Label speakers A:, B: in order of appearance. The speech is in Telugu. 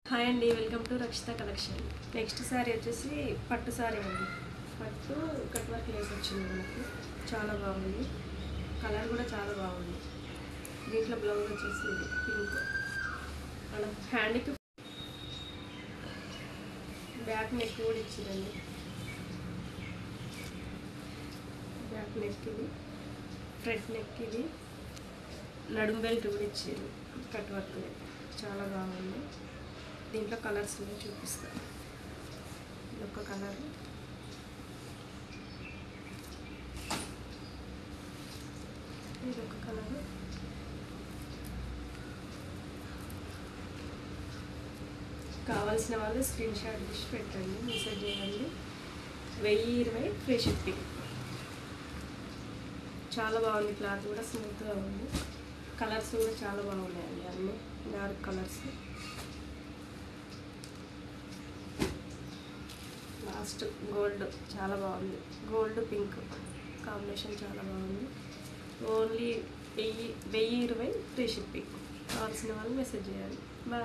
A: హాయ్ అండి, welcome to Rakshita collection. Next sari వచ్చేసి పట్టు శారీ అండి. పట్టు కట్ వర్క్ లేస్ వచ్చింది మనకి. చాలా బాగుంది, కలర్ కూడా చాలా బాగుంది. దీంట్లో బ్లౌజ్ వచ్చేసి పింక్. మనం హ్యాండ్కి బ్యాక్ నెక్ కూడా ఇచ్చిందండి. బ్యాక్ నెక్ ఇది, ఫ్రంట్ నెక్ ఇది, నడుము బెల్ట్ కూడా ఇచ్చింది. కట్ వర్క్ చాలా బాగుంది. దీంట్లో కలర్స్ చూపిస్తాను. ఇదొక కలర్, ఇదొక కలర్. కావాల్సిన వాళ్ళు స్క్రీన్ షాట్ తీసి పెట్టండి, మెసేజ్ చేయండి. 1020 ఫ్రీ షిప్పింగ్. చాలా బాగుంది, క్లాత్ కూడా స్మూత్గా ఉంది. కలర్స్ కూడా చాలా బాగున్నాయండి, అన్నీ డార్క్ కలర్స్. లాస్ట్ గోల్డ్ చాలా బాగుంది, గోల్డ్ పింక్ కాంబినేషన్ చాలా బాగుంది. Only 1020 free shipping. కావాల్సిన వాళ్ళు మెసేజ్ చేయాలి. బాయ్.